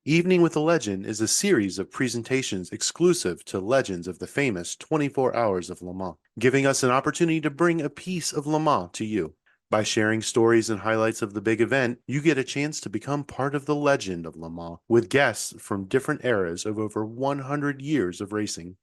Evening with a Legend is a series of presentations exclusive to legends of the famous 24 Hours of Le Mans, giving us an opportunity to bring a piece of Le Mans to you. By sharing stories and highlights of the big event, you get a chance to become part of the legend of Le Mans with guests from different eras of over 100 years of racing.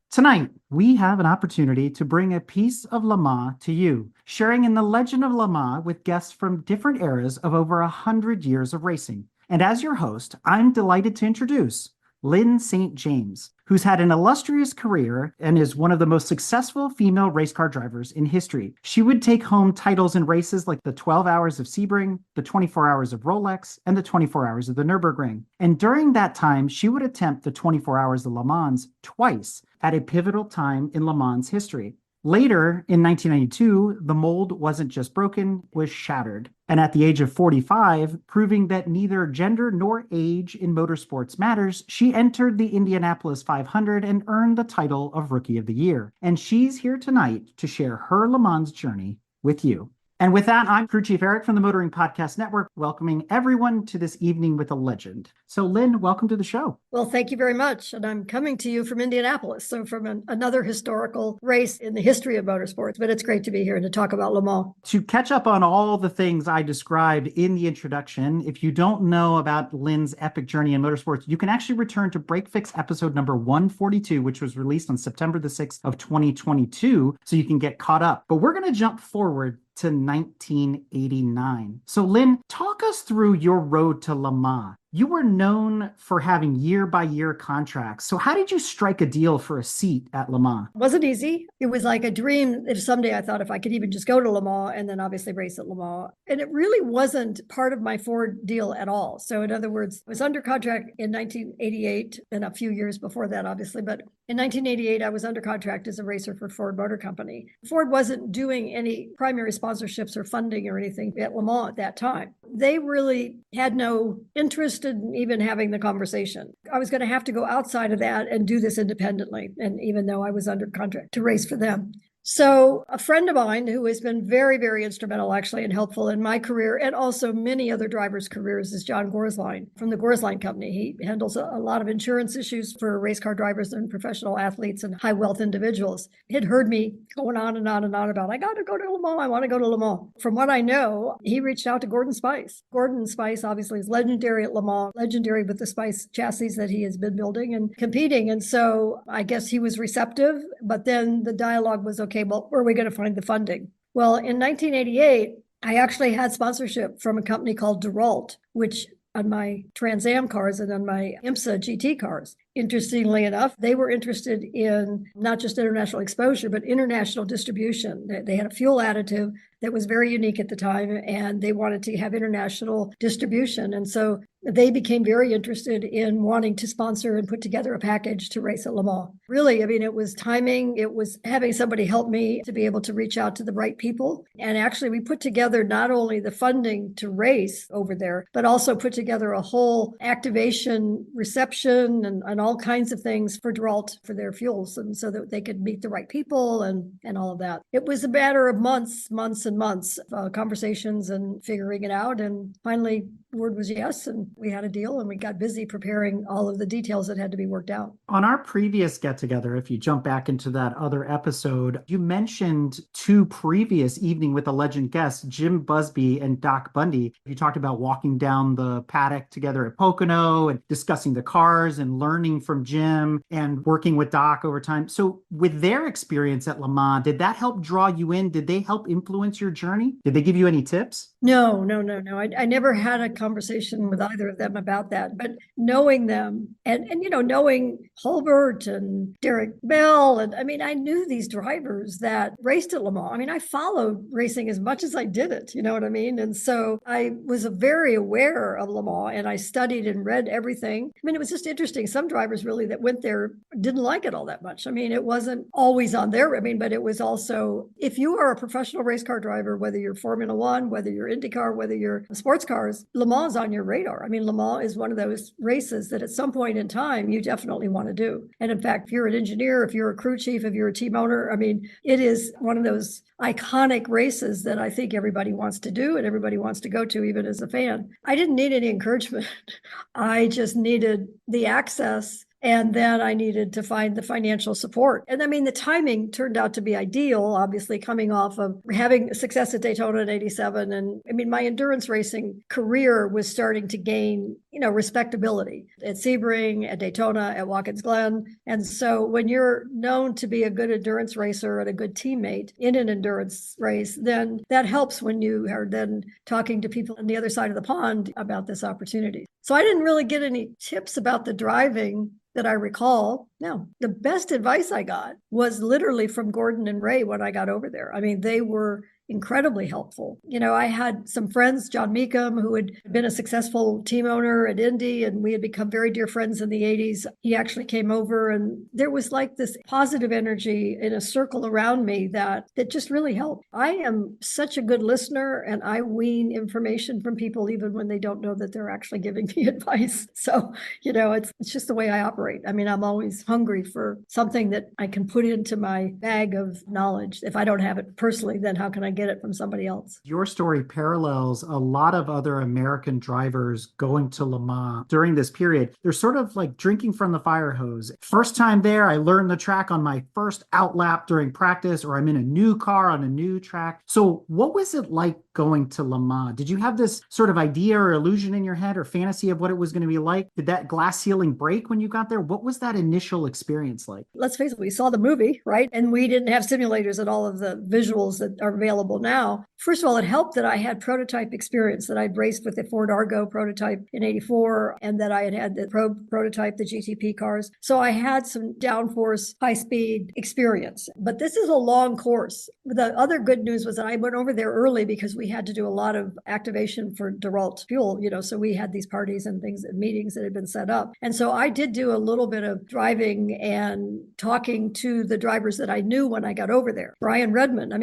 Tonight, we have an opportunity to bring a piece of Le Mans to you, sharing in the legend of Le Mans with guests from different eras of over 100 years of racing. And as your host, I'm delighted to introduce Lynn St. James, who's had an illustrious career and is one of the most successful female race car drivers in history. She would take home titles in races like the 12 Hours of Sebring, the 24 Hours of Rolex, and the 24 Hours of the Nürburgring. And during that time, she would attempt the 24 Hours of Le Mans twice at a pivotal time in Le Mans history. Later, in 1992, the mold wasn't just broken, it was shattered. And at the age of 45, proving that neither gender nor age in motorsports matters, she entered the Indianapolis 500 and earned the title of Rookie of the Year. And she's here tonight to share her Le Mans journey with you. And with that, I'm Crew Chief Eric from the Motoring Podcast Network, welcoming everyone to this evening with a legend. So, Lynn, welcome to the show. Well, thank you very much. And I'm coming to you from Indianapolis, so from another historical race in the history of motorsports. But it's great to be here and to talk about Le Mans. To catch up on all the things I described in the introduction, if you don't know about Lynn's epic journey in motorsports, you can actually return to Break Fix episode number 142, which was released on September the 6th of 2022, so you can get caught up. But we're going to jump forward to 1989. So Lynn, talk us through your road to Le Mans. You were known for having year-by-year contracts. So how did you strike a deal for a seat at Le Mans? It wasn't easy. It was like a dream. If someday I thought if I could even just go to Le Mans and then obviously race at Le Mans. And it really wasn't part of my Ford deal at all. So in other words, I was under contract in 1988 and a few years before that, obviously. But in 1988, I was under contract as a racer for Ford Motor Company. Ford wasn't doing any primary sponsorships or funding or anything at Le Mans at that time. They really had no interest in even having the conversation. I was going to have to go outside of that and do this independently. And even though I was under contract to race for them. So a friend of mine who has been very, very instrumental actually and helpful in my career and also many other drivers' careers is John Gorsline from the Gorsline Company. He handles a lot of insurance issues for race car drivers and professional athletes and high wealth individuals. He'd heard me going on and on and on about, I got to go to Le Mans. I want to go to Le Mans. From what I know, he reached out to Gordon Spice. Gordon Spice obviously is legendary at Le Mans, legendary with the Spice chassis that he has been building and competing. And so I guess he was receptive, but then the dialogue was, okay, well, where are we going to find the funding? Well, in 1988, I actually had sponsorship from a company called DeRault, which on my Trans Am cars and on my IMSA GT cars. Interestingly enough, they were interested in not just international exposure, but international distribution. They had a fuel additive that was very unique at the time, and they wanted to have international distribution. And so they became very interested in wanting to sponsor and put together a package to race at Le Mans. Really, I mean, it was timing. It was having somebody help me to be able to reach out to the right people. And actually, we put together not only the funding to race over there, but also put together a whole activation reception and all kinds of things for DeRault for their fuels, and so that they could meet the right people and all of that. It was a matter of months and months of conversations and figuring it out. And finally, word was yes, and we had a deal, and we got busy preparing all of the details that had to be worked out. On our previous get-together, if you jump back into that other episode, you mentioned two previous Evening with a Legend guests, Jim Busby and Doc Bundy. You talked about walking down the paddock together at Pocono and discussing the cars and learning from Jim and working with Doc over time. So with their experience at Le Mans, did that help draw you in? Did they help influence your journey? Did they give you any tips? No. I never had a conversation with either of them about that, but knowing them and knowing Hulbert and Derek Bell, and I mean, I knew these drivers that raced at Le Mans. I mean, I followed racing as much as I did it, you know what I mean? And so I was very aware of Le Mans, and I studied and read everything. I mean, it was just interesting. Some drivers really that went there didn't like it all that much. I mean, it wasn't always on their, but it was also, if you are a professional race car driver, whether you're Formula One, whether you're IndyCar, whether you're sports cars, Le Mans on your radar. I mean, Le Mans is one of those races that at some point in time, you definitely want to do. And in fact, if you're an engineer, if you're a crew chief, if you're a team owner, I mean, it is one of those iconic races that I think everybody wants to do and everybody wants to go to, even as a fan. I didn't need any encouragement. I just needed the access. And then I needed to find the financial support. And I mean, the timing turned out to be ideal, obviously, coming off of having success at Daytona in 87. And I mean, my endurance racing career was starting to gain, respectability at Sebring, at Daytona, at Watkins Glen. And so when you're known to be a good endurance racer and a good teammate in an endurance race, then that helps when you are then talking to people on the other side of the pond about this opportunity. So I didn't really get any tips about the driving that I recall. No, the best advice I got was literally from Gordon and Ray when I got over there. I mean, they were incredibly helpful. I had some friends, John Meekum, who had been a successful team owner at Indy, and we had become very dear friends in the 80s. He actually came over, and there was like this positive energy in a circle around me that just really helped. I am such a good listener, and I wean information from people even when they don't know that they're actually giving me advice. So, it's just the way I operate. I mean, I'm always hungry for something that I can put into my bag of knowledge. If I don't have it personally, then how can I get it from somebody else? Your story parallels a lot of other American drivers going to Le Mans during this period. They're sort of like drinking from the fire hose. First time there, I learned the track on my first out lap during practice, or I'm in a new car on a new track. So what was it like going to Le Mans? Did you have this sort of idea or illusion in your head or fantasy of what it was going to be like? Did that glass ceiling break when you got there? What was that initial experience like? Let's face it, we saw the movie, right? And we didn't have simulators and all of the visuals that are available now. First of all, it helped that I had prototype experience, that I'd raced with the Ford Argo prototype in 84, and that I had the prototype, the GTP cars. So I had some downforce, high-speed experience. But this is a long course. The other good news was that I went over there early because we had to do a lot of activation for DeRault fuel, so we had these parties and things and meetings that had been set up. And so I did do a little bit of driving and talking to the drivers that I knew when I got over there. Brian Redmond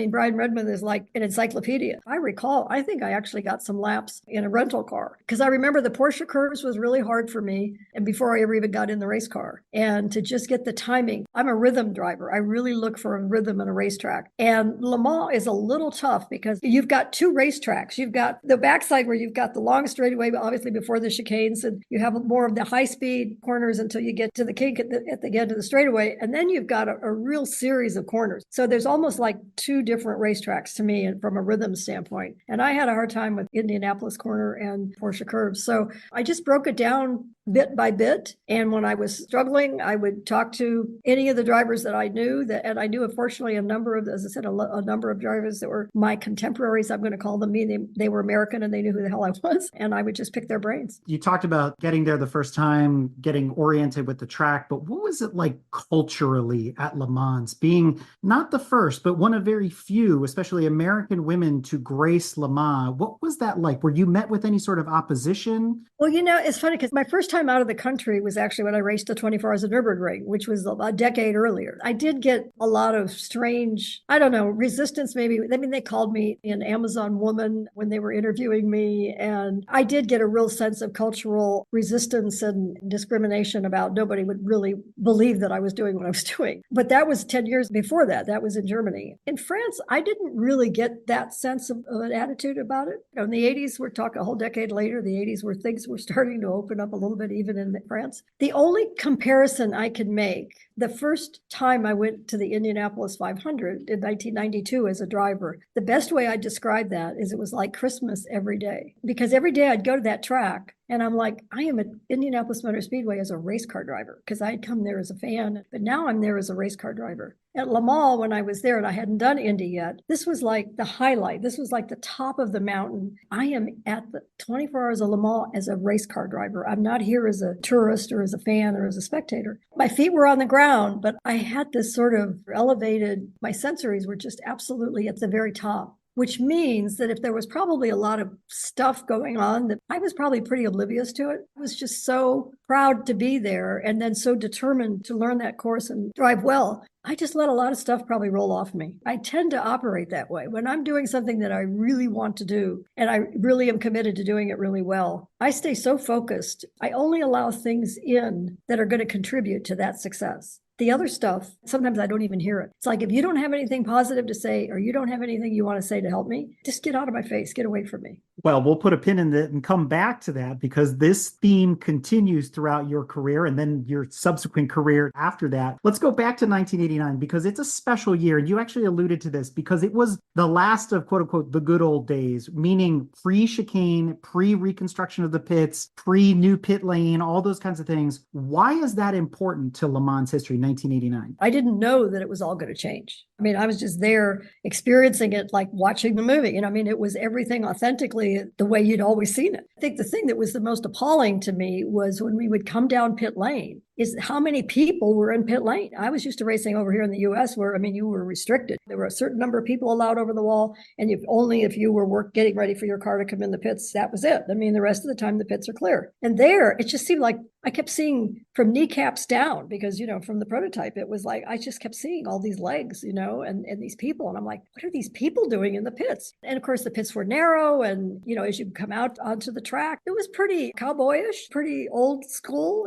is like an encyclopedia. I recall, I think I actually got some laps in a rental car because I remember the Porsche curves was really hard for me. And before I ever even got in the race car, and to just get the timing, I'm a rhythm driver. I really look for a rhythm in a racetrack. And Le Mans is a little tough because you've got two racetracks. You've got the backside where you've got the long straightaway, obviously before the chicanes, and you have more of the high speed corners until you get to the kink at the end of the straightaway. And then you've got a real series of corners. So there's almost like two different racetracks to me from a rhythm standpoint. And I had a hard time with Indianapolis corner and Porsche curves. So I just broke it down bit by bit. And when I was struggling, I would talk to any of the drivers that I knew and I knew, unfortunately, a number of drivers that were my contemporaries, I'm going to call them. They were American and they knew who the hell I was. And I would just pick their brains. You talked about getting there the first time, getting oriented with the track, but what was it like culturally at Le Mans, being not the first, but one of very few, especially American women to grace Le Mans? What was that like? Were you met with any sort of opposition? Well, it's funny because my first time out of the country was actually when I raced the 24 Hours of Nürburgring, which was a decade earlier. I did get a lot of strange, resistance maybe. I mean, they called me an Amazon woman when they were interviewing me. And I did get a real sense of cultural resistance and discrimination about nobody would really believe that I was doing what I was doing. But that was 10 years before that. That was in Germany. In France, I didn't really get that sense of an attitude about it. In the 80s, we're talking a whole decade later, the 80s where things were starting to open up a little bit, even in France. The only comparison I could make, the first time I went to the Indianapolis 500 in 1992 as a driver, the best way I describe that is it was like Christmas every day. Because every day I'd go to that track and I'm like, I am at Indianapolis Motor Speedway as a race car driver because I'd come there as a fan, but now I'm there as a race car driver. At Le Mans, when I was there and I hadn't done Indy yet, this was like the highlight. This was like the top of the mountain. I am at the 24 Hours of Le Mans as a race car driver. I'm not here as a tourist or as a fan or as a spectator. My feet were on the ground, but I had this sort of elevated, my sensories were just absolutely at the very top. which means that if there was probably a lot of stuff going on that I was probably pretty oblivious to it. I was just so proud to be there and then so determined to learn that course and drive well. I just let a lot of stuff probably roll off me. I tend to operate that way. When I'm doing something that I really want to do and I really am committed to doing it really well, I stay so focused. I only allow things in that are going to contribute to that success. The other stuff, sometimes I don't even hear it. It's like, if you don't have anything positive to say, or you don't have anything you want to say to help me, just get out of my face, get away from me. Well, we'll put a pin in that and come back to that, because this theme continues throughout your career and then your subsequent career after that. Let's go back to 1989, because it's a special year. And you actually alluded to this, because it was the last of, quote unquote, the good old days, meaning pre-chicane, pre-reconstruction of the pits, pre-new pit lane, all those kinds of things. Why is that important to Le Mans history, 1989? I didn't know that it was all going to change. I mean, I was just there experiencing it like watching the movie. And I mean, it was everything authentically the way you'd always seen it. I think the thing that was the most appalling to me was when we would come down pit lane, is how many people were in pit lane. I was used to racing over here in the US where, I mean, you were restricted. There were a certain number of people allowed over the wall. And only if you were getting ready for your car to come in the pits, that was it. I mean, the rest of the time the pits are clear. And there, it just seemed like I kept seeing from kneecaps down, because, from the prototype, it was like, I just kept seeing all these legs, and these people. And I'm like, what are these people doing in the pits? And of course, the pits were narrow. And, as you come out onto the track, it was pretty cowboyish, pretty old school,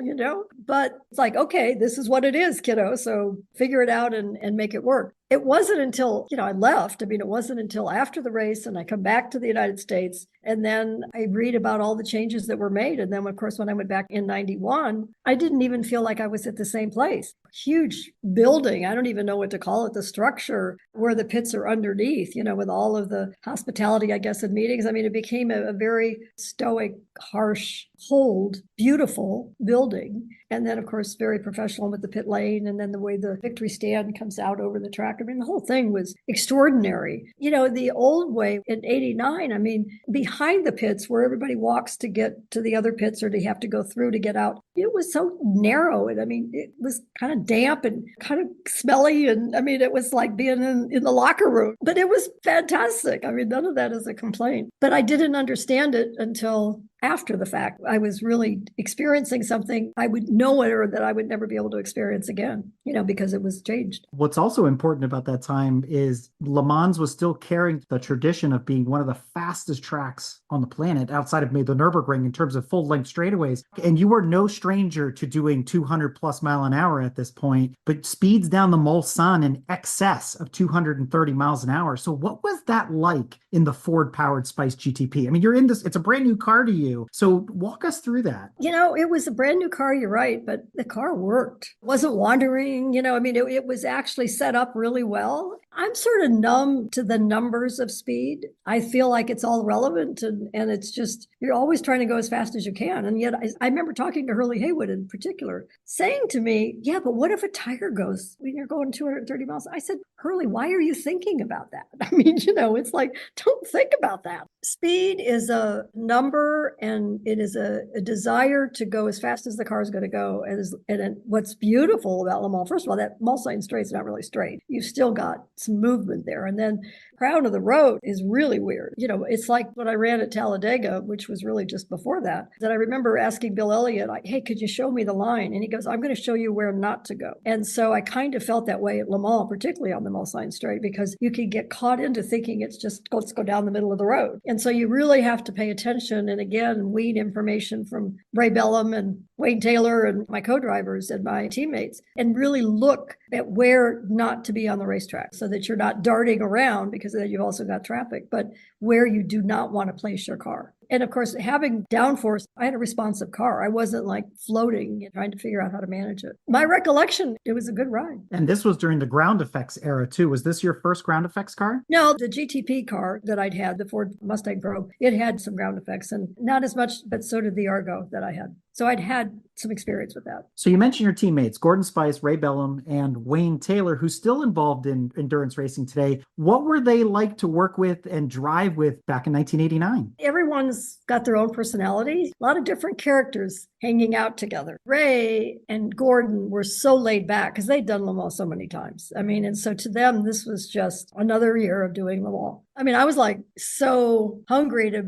but it's like, okay, this is what it is, kiddo. So figure it out and make it work. It wasn't until, I left. I mean, it wasn't until after the race and I come back to the United States and then I read about all the changes that were made. And then, of course, when I went back in 91, I didn't even feel like I was at the same place. Huge building. I don't even know what to call it. The structure where the pits are underneath, with all of the hospitality, I guess, and meetings. I mean, it became a very stoic, harsh, cold, beautiful building. And then, of course, very professional with the pit lane. And then the way the victory stand comes out over the track. I mean, the whole thing was extraordinary. The old way in 89, I mean, behind the pits where everybody walks to get to the other pits or to have to go through to get out, it was so narrow. And I mean, it was kind of damp and kind of smelly. And I mean, it was like being in the locker room, but it was fantastic. I mean, none of that is a complaint, but I didn't understand it until after the fact. I was really experiencing something I would know it, or that I would never be able to experience again, because it was changed. What's also important about that time is Le Mans was still carrying the tradition of being one of the fastest tracks on the planet outside of maybe the Nürburgring in terms of full length straightaways. And you were no stranger to doing 200 plus mile an hour at this point, but speeds down the Mulsanne in excess of 230 miles an hour. So what was that like in the Ford powered Spice GTP? I mean, you're in this, it's a brand new car to you. So walk us through that. It was a brand new car, you're right, but the car worked. It wasn't wandering, I mean, it was actually set up really well. I'm sort of numb to the numbers of speed. I feel like it's all relevant and it's just, you're always trying to go as fast as you can. And yet I remember talking to Hurley Haywood in particular, saying to me, yeah, but what if a tire goes when you're going 230 miles? I said, Hurley, why are you thinking about that? I mean, it's like, don't think about that. Speed is a number and it is a desire to go as fast as the car is going to go. And what's beautiful about Le Mans, first of all, that Mulsanne straight's not really straight. You've still got some movement there. And then Crown of the Road is really weird. It's like when I ran at Talladega, which was really just before that I remember asking Bill Elliott, like, hey, could you show me the line? And he goes, I'm going to show you where not to go. And so I kind of felt that way at Le Mans, particularly on the Mulsanne straight, because you could get caught into thinking it's just, let's go down the middle of the road. And so you really have to pay attention and again, weed information from Ray Bellum and Wayne Taylor and my co-drivers and my teammates and really look at where not to be on the racetrack so that you're not darting around, because then you've also got traffic, but where you do not want to place your car. And of course, having downforce, I had a responsive car. I wasn't like floating and trying to figure out how to manage it. My recollection, it was a good ride. And this was during the ground effects era too. Was this your first ground effects car? No, the GTP car that I'd had, the Ford Mustang Pro, it had some ground effects and not as much, but so did the Argo that I had. So I'd had some experience with that. So you mentioned your teammates, Gordon Spice, Ray Bellum, and Wayne Taylor, who's still involved in endurance racing today. What were they like to work with and drive with back in 1989? Everyone's got their own personality, a lot of different characters hanging out together. Ray and Gordon were so laid back because they'd done Le Mans so many times. I mean, and so to them, this was just another year of doing Le Mans. I mean, I was like so hungry to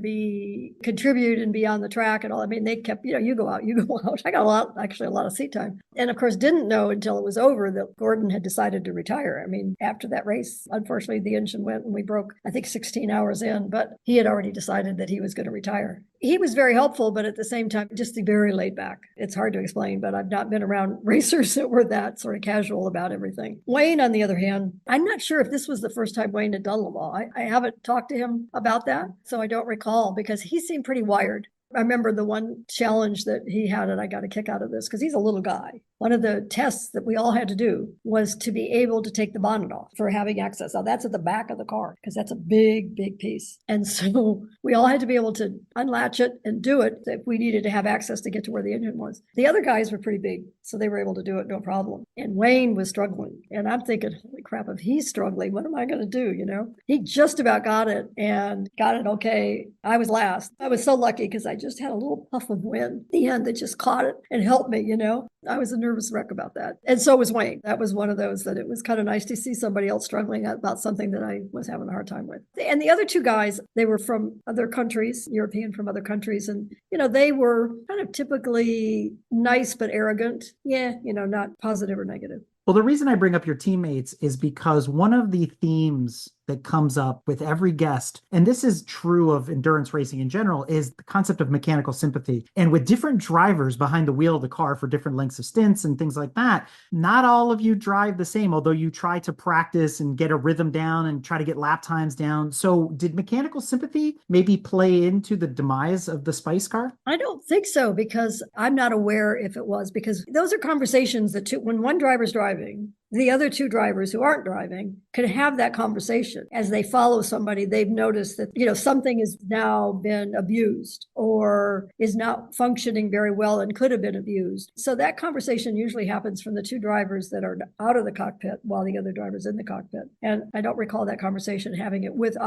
contribute and be on the track and all. I mean, they kept, you go out, you go out. I got a lot of seat time. And of course, didn't know until it was over that Gordon had decided to retire. I mean, after that race, unfortunately, the engine went and we broke, I think, 16 hours in, but he had already decided that he was going to retire. He was very helpful, but at the same time, just very laid back. It's hard to explain, but I've not been around racers that were that sort of casual about everything. Wayne, on the other hand, I'm not sure if this was the first time Wayne had done Le Mans. I haven't talked to him about that, so I don't recall because he seemed pretty wired. I remember the one challenge that he had, and I got a kick out of this because he's a little guy. One of the tests that we all had to do was to be able to take the bonnet off for having access. Now that's at the back of the car because that's a big, big piece. And so we all had to be able to unlatch it and do it if we needed to have access to get to where the engine was. The other guys were pretty big, so they were able to do it, no problem. And Wayne was struggling. And I'm thinking, holy crap, if he's struggling, what am I going to do? He just about got it and got it okay. I was last. I was so lucky because I just had a little puff of wind at the end that just caught it and helped me, I was a nervous wreck about that. And so was Wayne. That was one of those that it was kind of nice to see somebody else struggling about something that I was having a hard time with. And the other two guys, they were from other countries, European from other countries. And, they were kind of typically nice but arrogant. Yeah, not positive or negative. Well, the reason I bring up your teammates is because one of the themes that comes up with every guest, and this is true of endurance racing in general, is the concept of mechanical sympathy. And with different drivers behind the wheel of the car for different lengths of stints and things like that, not all of you drive the same, although you try to practice and get a rhythm down and try to get lap times down. So did mechanical sympathy maybe play into the demise of the Spice car? I don't think so, because I'm not aware if it was, because those are conversations that when one driver's driving, the other two drivers who aren't driving can have that conversation as they follow somebody. They've noticed that, something has now been abused or is not functioning very well and could have been abused. So that conversation usually happens from the two drivers that are out of the cockpit while the other driver's in the cockpit. And I don't recall that conversation having it with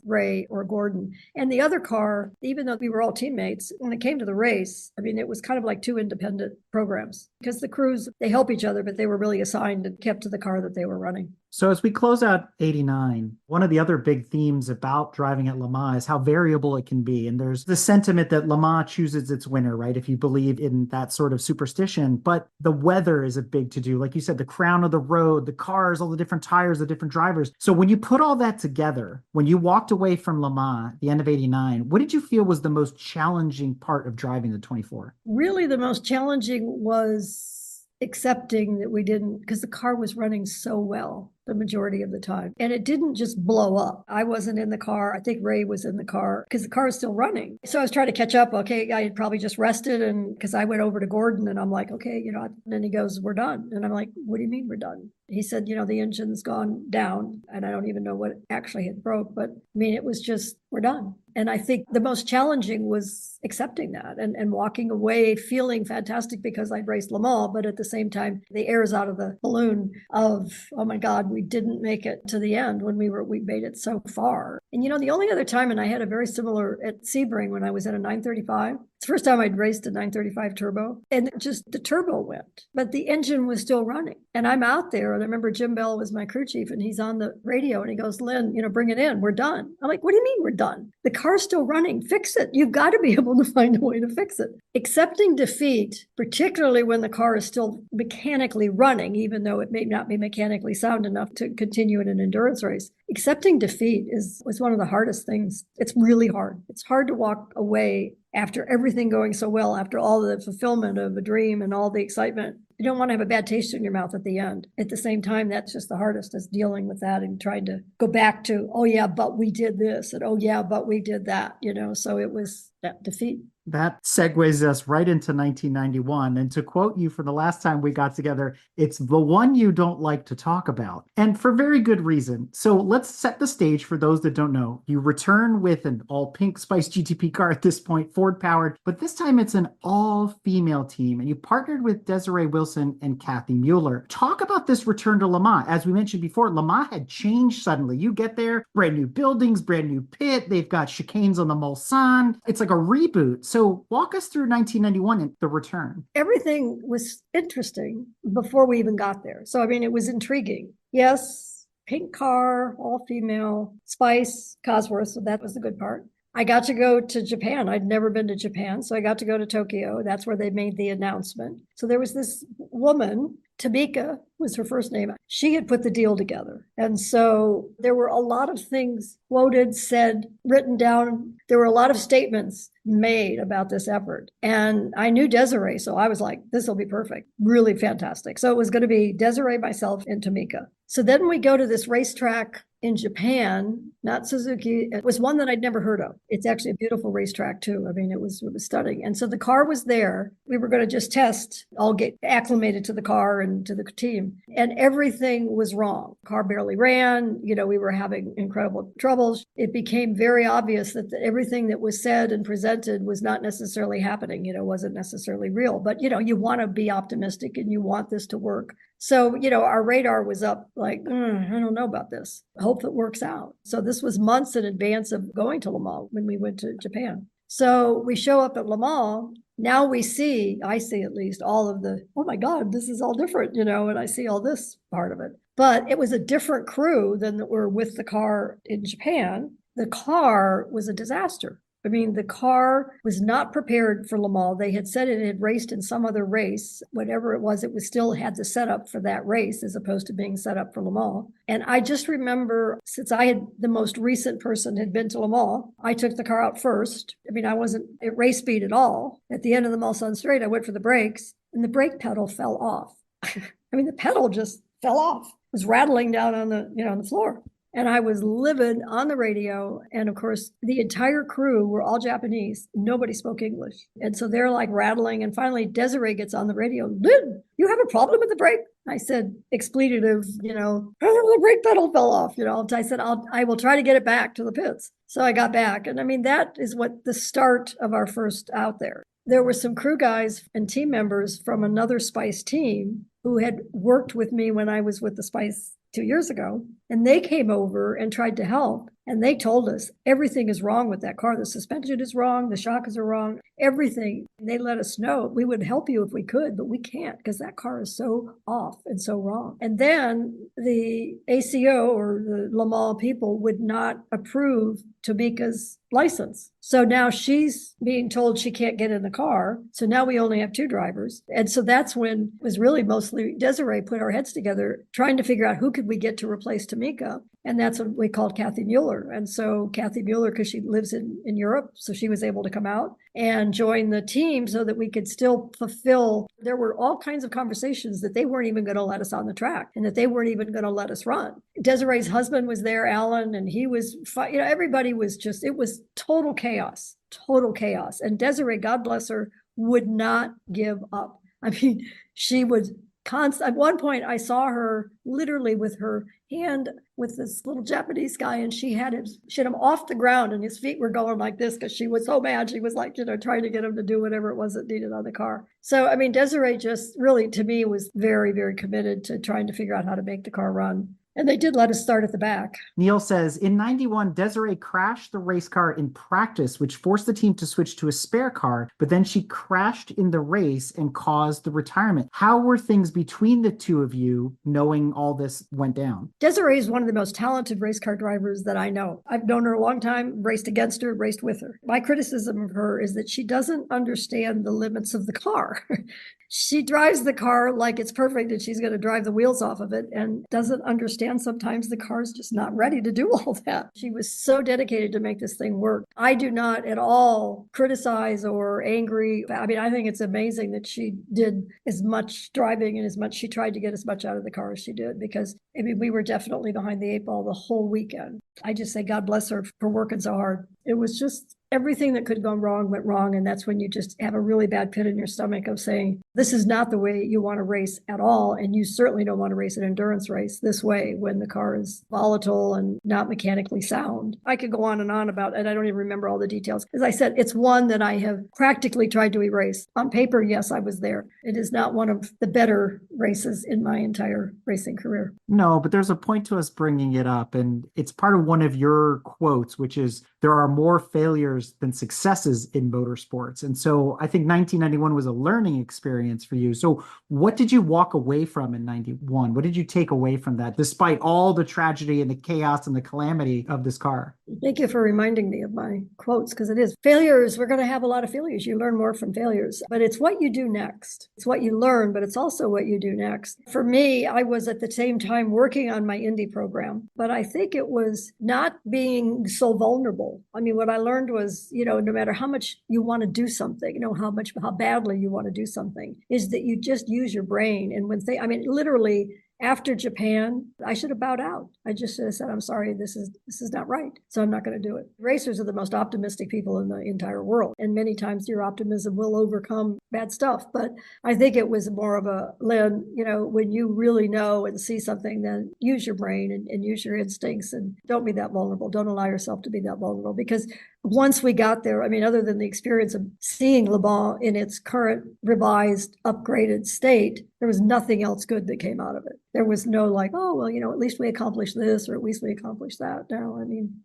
Ray or Gordon. And the other car, even though we were all teammates, when it came to the race, I mean, it was kind of like two independent programs because the crews, they help each other, but they were really assigned and kept to the car that they were running. So as we close out 89, one of the other big themes about driving at Le Mans is how variable it can be. And there's the sentiment that Le Mans chooses its winner, right? If you believe in that sort of superstition, but the weather is a big to-do. Like you said, the crown of the road, the cars, all the different tires, the different drivers. So when you put all that together, when you walked away from Le Mans at the end of 89, what did you feel was the most challenging part of driving the 24? Really, the most challenging was accepting that we didn't, because the car was running so well the majority of the time. And it didn't just blow up. I wasn't in the car. I think Ray was in the car because the car is still running. So I was trying to catch up. Okay, I had probably just rested, and because I went over to Gordon and I'm like, okay, and then he goes, we're done. And I'm like, what do you mean we're done? He said, the engine's gone down, and I don't even know what actually had broke, but I mean, it was just, we're done. And I think the most challenging was accepting that and walking away feeling fantastic because I'd raced Le Mans, but at the same time, the air's out of the balloon of, oh my God, we didn't make it to the end when we made it so far. And the only other time, and I had a very similar at Sebring when I was in a 935, it's the first time I'd raced a 935 turbo, and just the turbo went, but the engine was still running. And I'm out there, and I remember Jim Bell was my crew chief, and he's on the radio, and he goes, Lynn, bring it in. We're done. I'm like, what do you mean we're done? The car's still running. Fix it. You've got to be able to find a way to fix it. Accepting defeat, particularly when the car is still mechanically running, even though it may not be mechanically sound enough to continue in an endurance race, accepting defeat was one of the hardest things. It's really hard. It's hard to walk away after everything going so well, after all the fulfillment of a dream and all the excitement. You don't want to have a bad taste in your mouth at the end. At the same time, that's just the hardest, is dealing with that and trying to go back to, oh yeah, but we did this, and oh yeah, but we did that, so it was that defeat. That segues us right into 1991. And to quote you from the last time we got together, it's the one you don't like to talk about. And for very good reason. So let's set the stage for those that don't know. You return with an all-pink Spice GTP car at this point, Ford-powered, but this time it's an all-female team. And you partnered with Desiree Wilson and Kathy Mueller. Talk about this return to Le Mans. As we mentioned before, Le Mans had changed suddenly. You get there, brand new buildings, brand new pit. They've got chicanes on the Mulsanne. It's like a reboot. So walk us through 1991 and the return. Everything was interesting before we even got there. So, I mean, it was intriguing. Yes, pink car, all female, Spice, Cosworth. So that was the good part. I got to go to Japan. I'd never been to Japan. So I got to go to Tokyo. That's where they made the announcement. So there was this woman, Tamika was her first name. She had put the deal together. And so there were a lot of things quoted, said, written down. There were a lot of statements made about this effort. And I knew Desiree. So I was like, this will be perfect. Really fantastic. So it was going to be Desiree, myself, and Tamika. So then we go to this racetrack in Japan, not Suzuki. It was one that I'd never heard of. It's actually a beautiful racetrack too. I mean, it was stunning. And so the car was there. We were going to just test, all get acclimated to the car and to the team. And everything was wrong. Car barely ran. We were having incredible troubles. It became very obvious that everything that was said and presented was not necessarily happening, wasn't necessarily real. But, you want to be optimistic and you want this to work. So, our radar was up like, I don't know about this. I hope it works out. So this was months in advance of going to Le Mans when we went to Japan. So we show up at Le Mans. Now I see at least all of the, oh my God, this is all different, and I see all this part of it. But it was a different crew than that were with the car in Japan. The car was a disaster. I mean, the car was not prepared for Le Mans. They had said it had raced in some other race, whatever it was still had the setup for that race as opposed to being set up for Le Mans. And I just remember, since the most recent person had been to Le Mans, I took the car out first. I mean, I wasn't at race speed at all. At the end of the Mulsanne Straight, I went for the brakes and the brake pedal fell off. I mean, the pedal just fell off. It was rattling down on the floor. And I was livid on the radio. And of course, the entire crew were all Japanese. Nobody spoke English. And so they're like rattling. And finally, Desiree gets on the radio. Lynn, you have a problem with the brake? I said, expletive, the brake pedal fell off. I said, I will try to get it back to the pits. So I got back. And I mean, that is what the start of our first out there. There were some crew guys and team members from another Spice team who had worked with me when I was with the Spice 2 years ago, and they came over and tried to help. And they told us everything is wrong with that car. The suspension is wrong. The shocks are wrong. Everything. They let us know. We would help you if we could, but we can't because that car is so off and so wrong. And then the ACO or the Le Mans people would not approve Tamika's license. So now she's being told she can't get in the car. So now we only have two drivers. And so that's when it was really mostly Desiree put our heads together trying to figure out who could we get to replace Tamika. And that's what we called Kathy Mueller. And so Kathy Mueller, because she lives in Europe, so she was able to come out and join the team so that we could still fulfill. There were all kinds of conversations that they weren't even going to let us on the track and that they weren't even going to let us run. Desiree's husband was there, Alan, and he was, everybody was just, it was total chaos. And Desiree, God bless her, would not give up. I mean, she was constant. At one point, I saw her literally with her hand with this little Japanese guy, and she had him off the ground, and his feet were going like this because she was so mad. She was like, trying to get him to do whatever it was that needed on the car. So, I mean, Desiree just really, to me, was very, very committed to trying to figure out how to make the car run. And they did let us start at the back. Neil says, in 91, Desiree crashed the race car in practice, which forced the team to switch to a spare car, but then she crashed in the race and caused the retirement. How were things between the two of you knowing all this went down? Desiree is one of the most talented race car drivers that I know. I've known her a long time, raced against her, raced with her. My criticism of her is that she doesn't understand the limits of the car. She drives the car like it's perfect and she's going to drive the wheels off of it and doesn't understand sometimes the car's just not ready to do all that. She was so dedicated to make this thing work. I do not at all criticize or angry. I mean, I think it's amazing that she did as much driving and she tried to get as much out of the car as she did, because I mean, we were definitely behind the eight ball the whole weekend. I just say God bless her for working so hard. It was just everything that could go wrong went wrong. And that's when you just have a really bad pit in your stomach of saying, this is not the way you want to race at all. And you certainly don't want to race an endurance race this way when the car is volatile and not mechanically sound. I could go on and on about it. I don't even remember all the details. As I said, it's one that I have practically tried to erase. On paper, yes, I was there. It is not one of the better races in my entire racing career. No, but there's a point to us bringing it up. And it's part of one of your quotes, which is there are more failures failures than successes in motorsports. And so I think 1991 was a learning experience for you. So what did you walk away from in 91? What did you take away from that, despite all the tragedy and the chaos and the calamity of this car? Thank you for reminding me of my quotes, because it is failures. We're going to have a lot of failures. You learn more from failures, but it's what you do next. It's what you learn, but it's also what you do next. For me, I was at the same time working on my Indy program, but I think it was not being so vulnerable. I mean, what I learned was, no matter how much you want to do something, how badly you want to do something, is that you just use your brain. And literally, after Japan, I should have bowed out. I just should have said, I'm sorry, this is not right. So I'm not going to do it. Racers are the most optimistic people in the entire world. And many times your optimism will overcome bad stuff. But I think it was more of a, Lynn, when you really know and see something, then use your brain and use your instincts and don't be that vulnerable. Don't allow yourself to be that vulnerable, because once we got there, other than the experience of seeing Le Mans in its current revised, upgraded state, there was nothing else good that came out of it. There was no at least we accomplished this, or at least we accomplished that. No,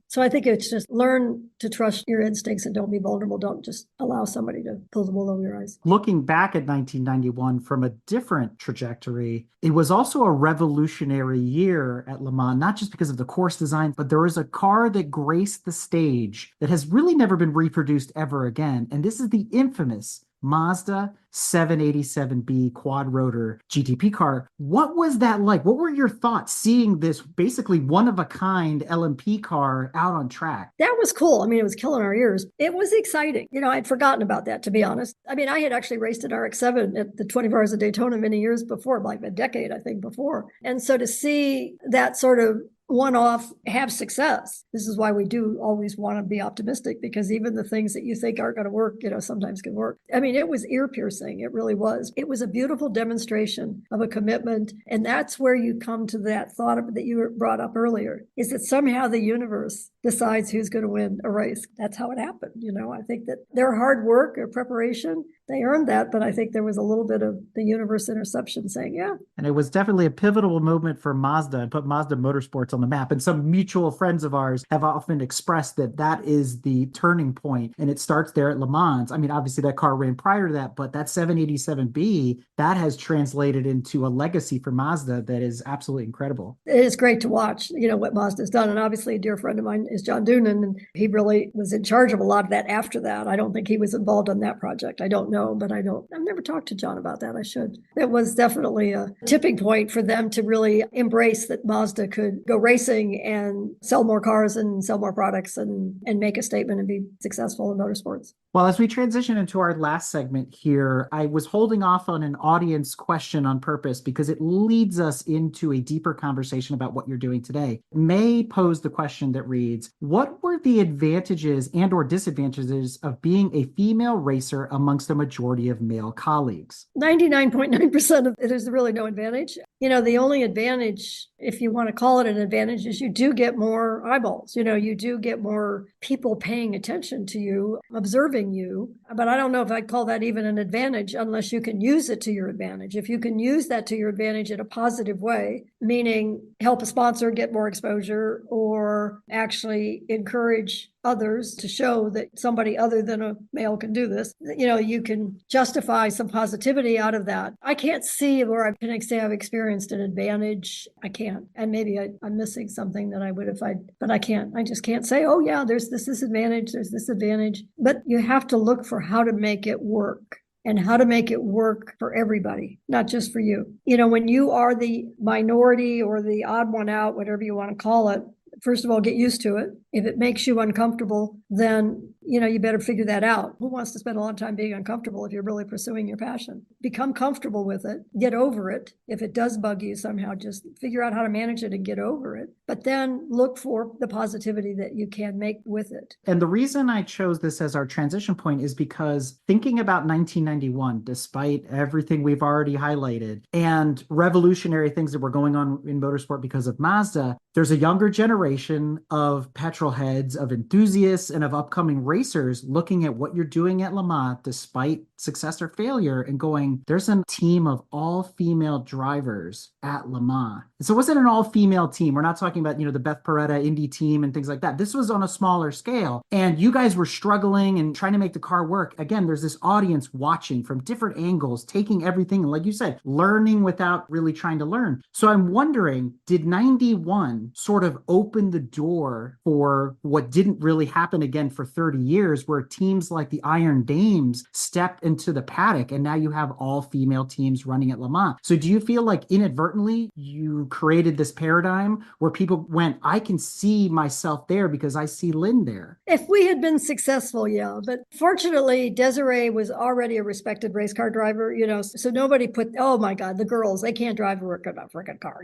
so I think it's just learn to trust your instincts and don't be vulnerable. Don't just allow somebody to pull the wool over your eyes. Looking back at 1991 from a different trajectory, it was also a revolutionary year at Le Mans, not just because of the course design, but there was a car that graced the stage that has really never been reproduced ever again. And this is the infamous Mazda 787B quad rotor GTP car. What was that like? What were your thoughts seeing this basically one of a kind LMP car out on track? That was cool. It was killing our ears. It was exciting. I'd forgotten about that, to be honest. I had actually raced an RX-7 at the 24 Hours of Daytona many years before, like a decade, I think, before. And so to see that sort of one-off have success. This is why we do always want to be optimistic, because even the things that you think aren't going to work, sometimes can work. It was ear-piercing. It really was. It was a beautiful demonstration of a commitment. And that's where you come to that thought that you brought up earlier, is that somehow the universe decides who's going to win a race. That's how it happened. I think that their hard work, their preparation, they earned that, but I think there was a little bit of the universe interception saying, yeah. And it was definitely a pivotal moment for Mazda and put Mazda Motorsports on the map. And some mutual friends of ours have often expressed that is the turning point, and it starts there at Le Mans. Obviously that car ran prior to that, but that 787B, that has translated into a legacy for Mazda that is absolutely incredible. It is great to watch, what Mazda's done. And obviously a dear friend of mine is John Doonan, and he really was in charge of a lot of that after that. I don't think he was involved on that project. I don't know. But I've never talked to John about that. I should. It was definitely a tipping point for them to really embrace that Mazda could go racing and sell more cars and sell more products and make a statement and be successful in motorsports. Well, as we transition into our last segment here, I was holding off on an audience question on purpose because it leads us into a deeper conversation about what you're doing today. May posed the question that reads, what were the advantages and or disadvantages of being a female racer amongst a majority of male colleagues? 99.9% of it is really no advantage. The only advantage, if you want to call it an advantage, is you do get more eyeballs. You do get more people paying attention to you, observing you. But I don't know if I'd call that even an advantage unless you can use it to your advantage. If you can use that to your advantage in a positive way, meaning help a sponsor get more exposure or actually encourage others to show that somebody other than a male can do this, you can justify some positivity out of that. I can't see where I can say I've experienced an advantage. I can't. And maybe I'm missing something that I would if but I can't. I just can't say, oh yeah, there's this disadvantage, there's this advantage. But you have to look for how to make it work. And how to make it work for everybody, not just for you. When you are the minority or the odd one out, whatever you want to call it, first of all, get used to it. If it makes you uncomfortable, then, you better figure that out. Who wants to spend a lot of time being uncomfortable if you're really pursuing your passion? Become comfortable with it. Get over it. If it does bug you somehow, just figure out how to manage it and get over it. But then look for the positivity that you can make with it. And the reason I chose this as our transition point is because thinking about 1991, despite everything we've already highlighted and revolutionary things that were going on in motorsport because of Mazda, there's a younger generation of petrol heads, of enthusiasts, and of upcoming racers racers looking at what you're doing at Le Mans, despite success or failure, and going, there's a team of all female drivers at Le Mans. So it wasn't an all female team. We're not talking about, the Beth Peretta Indy team and things like that. This was on a smaller scale. And you guys were struggling and trying to make the car work. Again, there's this audience watching from different angles, taking everything, and like you said, learning without really trying to learn. So I'm wondering, did 91 sort of open the door for what didn't really happen again for 30 years, where teams like the Iron Dames stepped into the paddock and now you have all female teams running at Le Mans? So do you feel like inadvertently you created this paradigm where people went, I can see myself there because I see Lynn there? If we had been successful, yeah. But fortunately, Desiree was already a respected race car driver, so nobody put, oh my God, the girls, they can't drive a freaking car,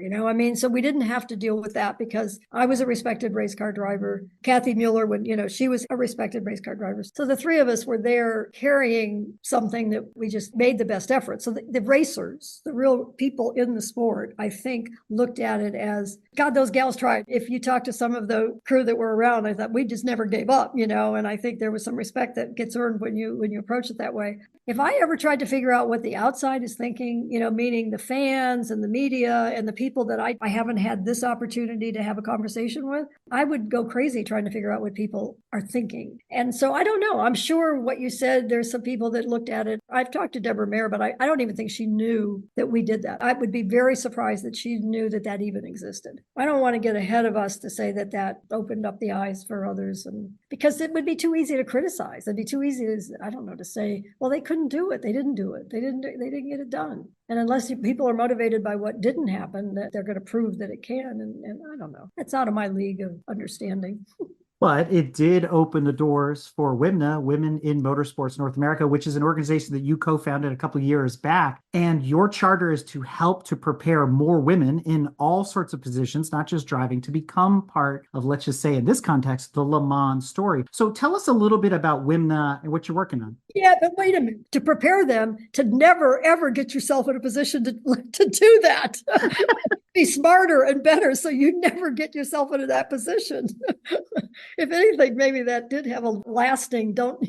so we didn't have to deal with that because I was a respected race car driver. Kathy Mueller, when, she was a respected race car driver. So the three of us were there carrying something that we just made the best effort. So the racers, the real people in the sport, I think looked at it as, God, those gals tried. If you talk to some of the crew that were around, I thought we just never gave up, and I think there was some respect that gets earned when you approach it that way. If I ever tried to figure out what the outside is thinking, meaning the fans and the media and the people that I haven't had this opportunity to have a conversation with, I would go crazy trying to figure out what people are thinking. And so I don't know. I'm sure what you said, there's some people that looked at it. I've talked to Deborah Mayer, but I don't even think she knew that we did that. I would be very surprised that she knew that even existed. I don't want to get ahead of us to say that opened up the eyes for others, and because it would be too easy to criticize. It'd be too easy to say, well, they couldn't do it. They didn't do it. They didn't get it done. And unless people are motivated by what didn't happen, that they're going to prove that it can. And I don't know. It's out of my league of understanding. But it did open the doors for WIMNA, Women in Motorsports North America, which is an organization that you co-founded a couple of years back. And your charter is to help to prepare more women in all sorts of positions, not just driving, to become part of, let's just say in this context, the Le Mans story. So tell us a little bit about WIMNA and what you're working on. Yeah, but wait a minute. To prepare them to never, ever get yourself in a position to do that. Be smarter and better so you never get yourself into that position. If anything, maybe that did have a lasting, don't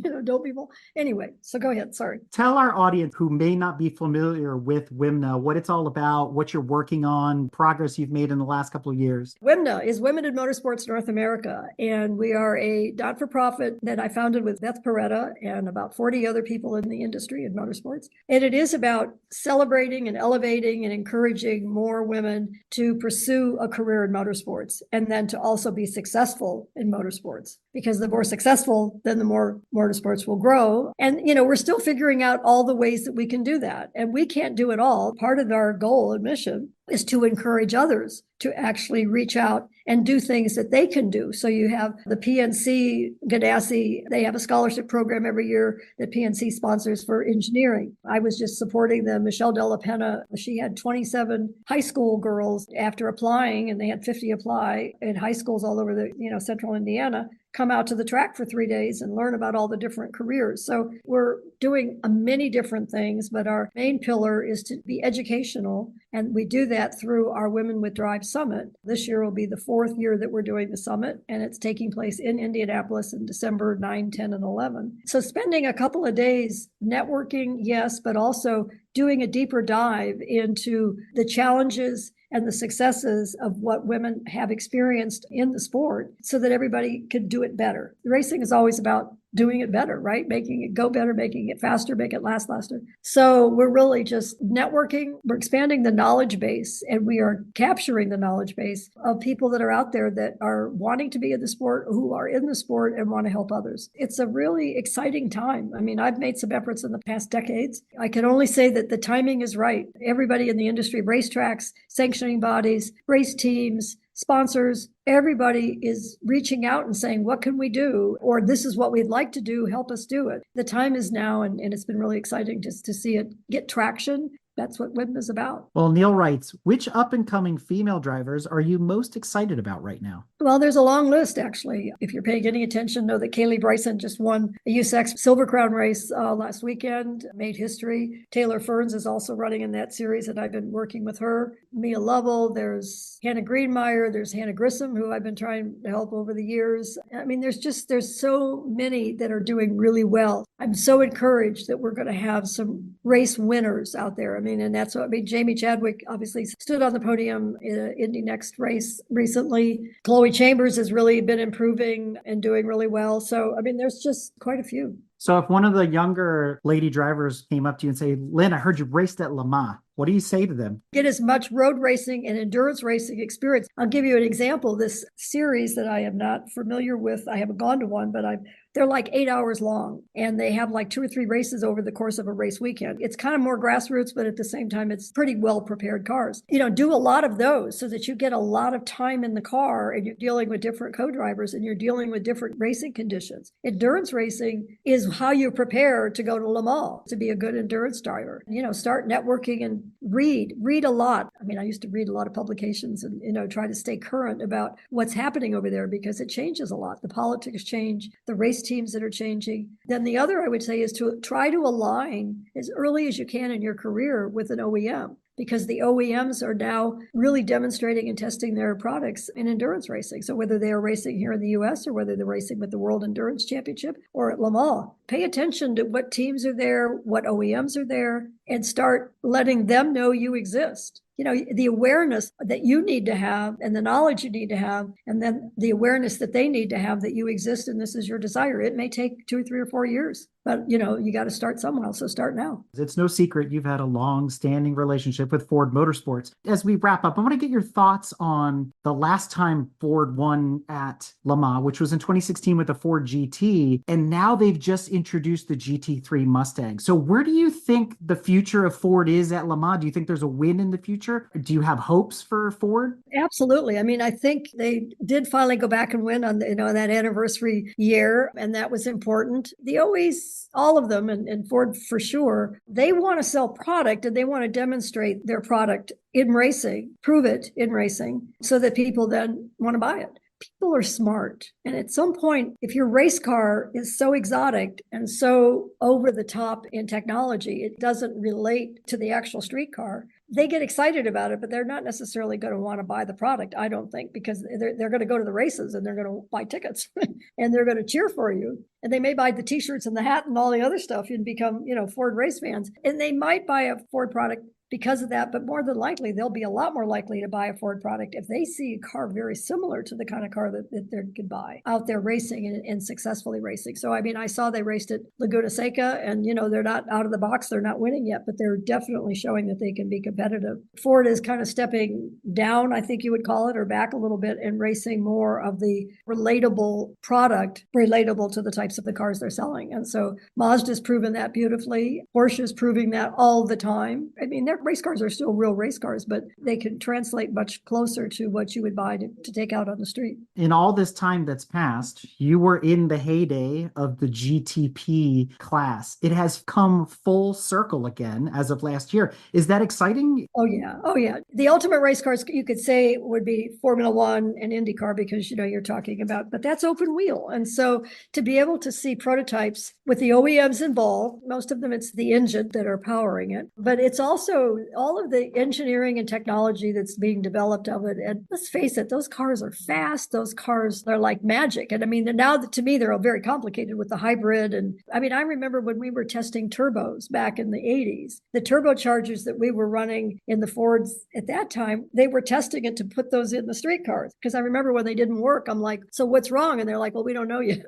people. Anyway, so go ahead. Sorry. Tell our audience who may not be familiar with WIMNA what it's all about, what you're working on, progress you've made in the last couple of years. WIMNA is Women in Motorsports North America, and we are a not-for-profit that I founded with Beth Peretta and about 40 other people in the industry in motorsports. And it is about celebrating and elevating and encouraging more women to pursue a career in motorsports and then to also be successful in motorsports, because the more successful, then the more motorsports will grow. And, we're still figuring out all the ways that we can do that. And we can't do it all. Part of our goal and mission is to encourage others to actually reach out and do things that they can do. So you have the PNC Ganassi, they have a scholarship program every year that PNC sponsors for engineering. I was just supporting them. Michelle Della Penna, she had 27 high school girls after applying, and they had 50 apply in high schools all over the, central Indiana, come out to the track for 3 days and learn about all the different careers. So we're doing many different things, but our main pillar is to be educational. And we do that through our Women with Drive Summit. This year will be the 4th year that we're doing the summit, and it's taking place in Indianapolis in December 9, 10, and 11. So spending a couple of days networking, yes, but also doing a deeper dive into the challenges and the successes of what women have experienced in the sport so that everybody could do it better. Racing is always about doing it better, right? Making it go better, making it faster, make it last faster. So we're really just networking. We're expanding the knowledge base, and we are capturing the knowledge base of people that are out there that are wanting to be in the sport, who are in the sport and want to help others. It's a really exciting time. I mean, I've made some efforts in the past decades. I can only say that the timing is right. Everybody in the industry, racetracks, sanctioning bodies, race teams, sponsors, everybody is reaching out and saying, what can we do? Or this is what we'd like to do. Help us do it. The time is now. And it's been really exciting just to see it get traction that's what WIMNA is about. Well, Neil writes, which up-and-coming female drivers are you most excited about right now? Well, there's a long list, actually. If you're paying any attention, know that Kaylee Bryson just won a USAC Silver Crown race last weekend, made history. Taylor Ferns is also running in that series, and I've been working with her. Mia Lovell, there's Hannah Greenmeyer, there's Hannah Grissom, who I've been trying to help over the years. I mean, there's so many that are doing really well. I'm so encouraged that we're going to have some race winners out there. I mean, and that's what I mean. Jamie Chadwick obviously stood on the podium in an Indy Next race recently. Chloe Chambers has really been improving and doing really well. So, I mean, there's just quite a few. So if one of the younger lady drivers came up to you and say, Lynn, I heard you raced at Le Mans. What do you say to them? Get as much road racing and endurance racing experience. I'll give you an example. This series that I am not familiar with, I haven't gone to one, but they're like 8 hours long, and they have like 2 or 3 races over the course of a race weekend. It's kind of more grassroots, but at the same time, it's pretty well prepared cars. Do a lot of those so that you get a lot of time in the car, and you're dealing with different co-drivers, and you're dealing with different racing conditions. Endurance racing is how you prepare to go to Le Mans, to be a good endurance driver. Start networking and read a lot. I mean, I used to read a lot of publications and, try to stay current about what's happening over there, because it changes a lot. The politics change, the race teams that are changing. Then the other I would say is to try to align as early as you can in your career with an OEM, because the OEMs are now really demonstrating and testing their products in endurance racing. So whether they are racing here in the US or whether they're racing with the World Endurance Championship or at Le Mans, pay attention to what teams are there, what OEMs are there, and start letting them know you exist. The awareness that you need to have and the knowledge you need to have, and then the awareness that they need to have that you exist and this is your desire. It may take 2 or 3 or 4 years, but you got to start somewhere. So start now. It's no secret you've had a long-standing relationship with Ford Motorsports. As we wrap up, I want to get your thoughts on the last time Ford won at Le Mans, which was in 2016 with the Ford GT, and now they've just introduced the GT3 Mustang. So where do you think the future of Ford is at Le Mans? Do you think there's a win in the future? Do you have hopes for Ford? Absolutely. I mean, I think they did finally go back and win on that anniversary year, and that was important. The OEs, all of them, and Ford for sure, they want to sell product and they want to demonstrate their product in racing, prove it in racing, so that people then want to buy it. People are smart. And at some point, if your race car is so exotic and so over the top in technology, it doesn't relate to the actual street car, they get excited about it, but they're not necessarily going to want to buy the product, I don't think, because they're going to go to the races and they're going to buy tickets and they're going to cheer for you. And they may buy the t-shirts and the hat and all the other stuff and become, Ford race fans. And they might buy a Ford product because of that, but more than likely, they'll be a lot more likely to buy a Ford product if they see a car very similar to the kind of car that they could buy out there racing and successfully racing. So, I mean, I saw they raced at Laguna Seca, and, they're not out of the box. They're not winning yet, but they're definitely showing that they can be competitive. Ford is kind of stepping down, I think you would call it, or back a little bit, and racing more of the relatable product, relatable to the types of the cars they're selling. And so Mazda's proven that beautifully. Porsche's proving that all the time. I mean, their race cars are still real race cars, but they can translate much closer to what you would buy to take out on the street. In all this time that's passed, you were in the heyday of the GTP class. It has come full circle again as of last year. Is that exciting? Oh, yeah. Oh, yeah. The ultimate race cars, you could say, would be Formula One and IndyCar, because, you're talking about, but that's open wheel. And so to be able to see prototypes with the OEMs involved, most of them, it's the engine that are powering it, but it's also all of the engineering and technology that's being developed of it. And let's face it, those cars are fast. Those cars are like magic. And I mean, now to me, they're very complicated with the hybrid. And I mean, I remember when we were testing turbos back in the 80s, the turbochargers that we were running in the Fords at that time, they were testing it to put those in the street cars. Because I remember when they didn't work, I'm like, so what's wrong? And they're like, well, we don't know yet.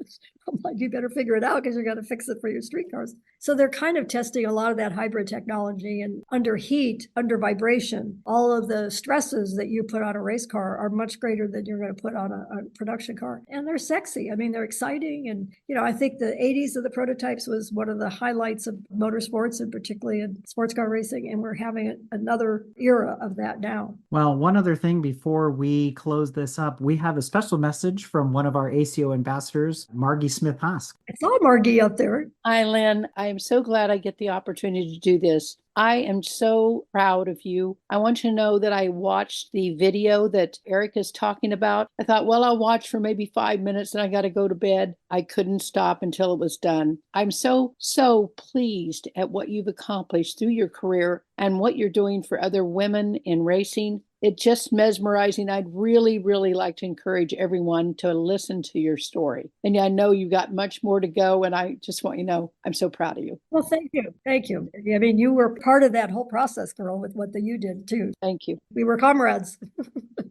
I'm like, you better figure it out because you're going to fix it for your street cars. So they're kind of testing a lot of that hybrid technology, and under heat, under vibration, all of the stresses that you put on a race car are much greater than you're going to put on a production car. And they're sexy. I mean, they're exciting. And, I think the 80s of the prototypes was one of the highlights of motorsports, and particularly in sports car racing. And we're having another era of that now. Well, one other thing before we close this up, we have a special message from one of our ACO ambassadors, Margie Smith-Hask. I saw Margie up there. Hi, Lynn. I am so glad I get the opportunity to do this. I am so proud of you. I want you to know that I watched the video that Eric is talking about. I thought, well, I'll watch for maybe 5 minutes and I got to go to bed. I couldn't stop until it was done. I'm so pleased at what you've accomplished through your career and what you're doing for other women in racing. It's just mesmerizing. I'd really, really like to encourage everyone to listen to your story. And I know you've got much more to go. And I just want you to know, I'm so proud of you. Well, thank you. Thank you. I mean, you were part of that whole process, girl, with what you did too. Thank you. We were comrades.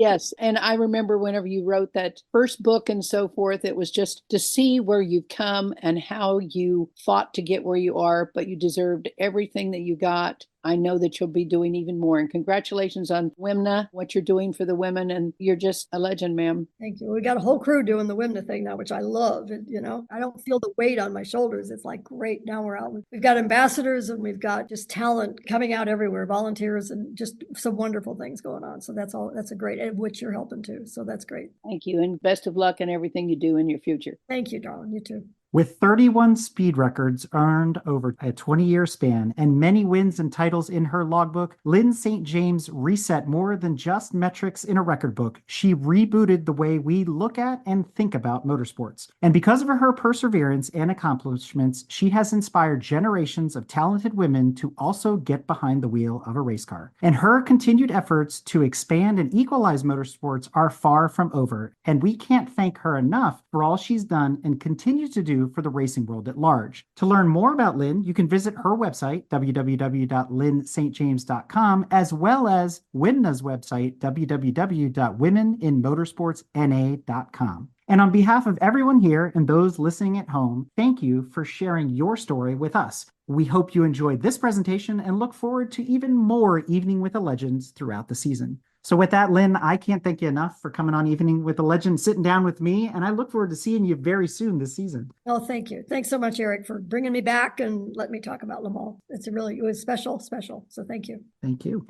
Yes. And I remember whenever you wrote that first book and so forth, it was just to see where you've come and how you fought to get where you are, but you deserved everything that you got. I know that you'll be doing even more. And congratulations on WIMNA, what you're doing for the women. And you're just a legend, ma'am. Thank you. We got a whole crew doing the WIMNA thing now, which I love. And, I don't feel the weight on my shoulders. It's like, great. Now we're out. We've got ambassadors and we've got just talent coming out everywhere, volunteers, and just some wonderful things going on. So that's all. That's a great, and which you're helping too. So that's great. Thank you. And best of luck in everything you do in your future. Thank you, darling. You too. With 31 speed records earned over a 20-year span and many wins and titles in her logbook, Lynn St. James reset more than just metrics in a record book. She rebooted the way we look at and think about motorsports. And because of her perseverance and accomplishments, she has inspired generations of talented women to also get behind the wheel of a race car. And her continued efforts to expand and equalize motorsports are far from over. And we can't thank her enough for all she's done and continues to do for the racing world at large. To learn more about Lynn, you can visit her website, www.lynnstjames.com, as well as WIMNA's website, www.womeninmotorsportsna.com. And on behalf of everyone here and those listening at home, thank you for sharing your story with us. We hope you enjoyed this presentation and look forward to even more Evening with the Legends throughout the season. So with that, Lynn, I can't thank you enough for coming on Evening with the Legend, sitting down with me, and I look forward to seeing you very soon this season. Oh, thank you. Thanks so much, Eric, for bringing me back and letting me talk about Le Mans. It was special. So thank you. Thank you.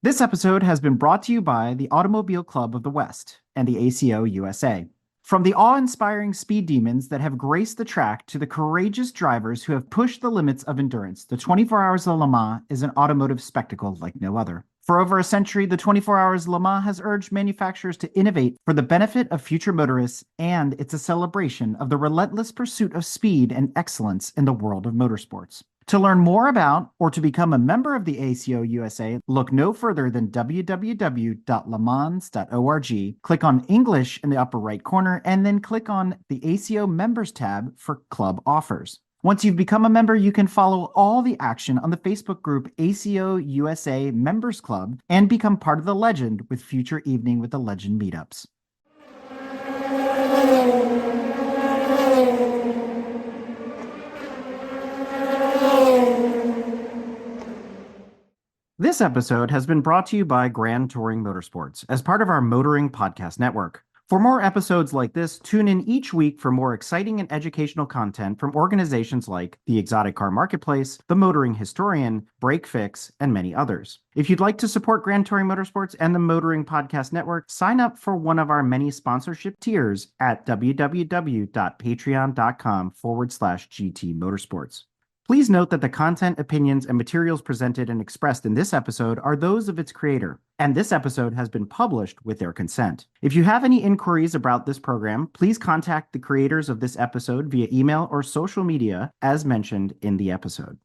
This episode has been brought to you by the Automobile Club of the West and the ACO USA. From the awe-inspiring speed demons that have graced the track to the courageous drivers who have pushed the limits of endurance, the 24 Hours of Le Mans is an automotive spectacle like no other. For over a century, the 24 Hours of Le Mans has urged manufacturers to innovate for the benefit of future motorists, and it's a celebration of the relentless pursuit of speed and excellence in the world of motorsports. To learn more about or to become a member of the ACO USA, look no further than www.lemans.org. Click on English in the upper right corner, and then click on the ACO Members tab for club offers. Once you've become a member, you can follow all the action on the Facebook group ACO USA Members Club and become part of the legend with future Evening with the Legend meetups. This episode has been brought to you by Grand Touring Motorsports as part of our Motoring Podcast Network. For more episodes like this, tune in each week for more exciting and educational content from organizations like the Exotic Car Marketplace, the Motoring Historian, Break Fix, and many others. If you'd like to support Grand Touring Motorsports and the Motoring Podcast Network, sign up for one of our many sponsorship tiers at www.patreon.com/GT Motorsports. Please note that the content, opinions, and materials presented and expressed in this episode are those of its creator, and this episode has been published with their consent. If you have any inquiries about this program, please contact the creators of this episode via email or social media as mentioned in the episode.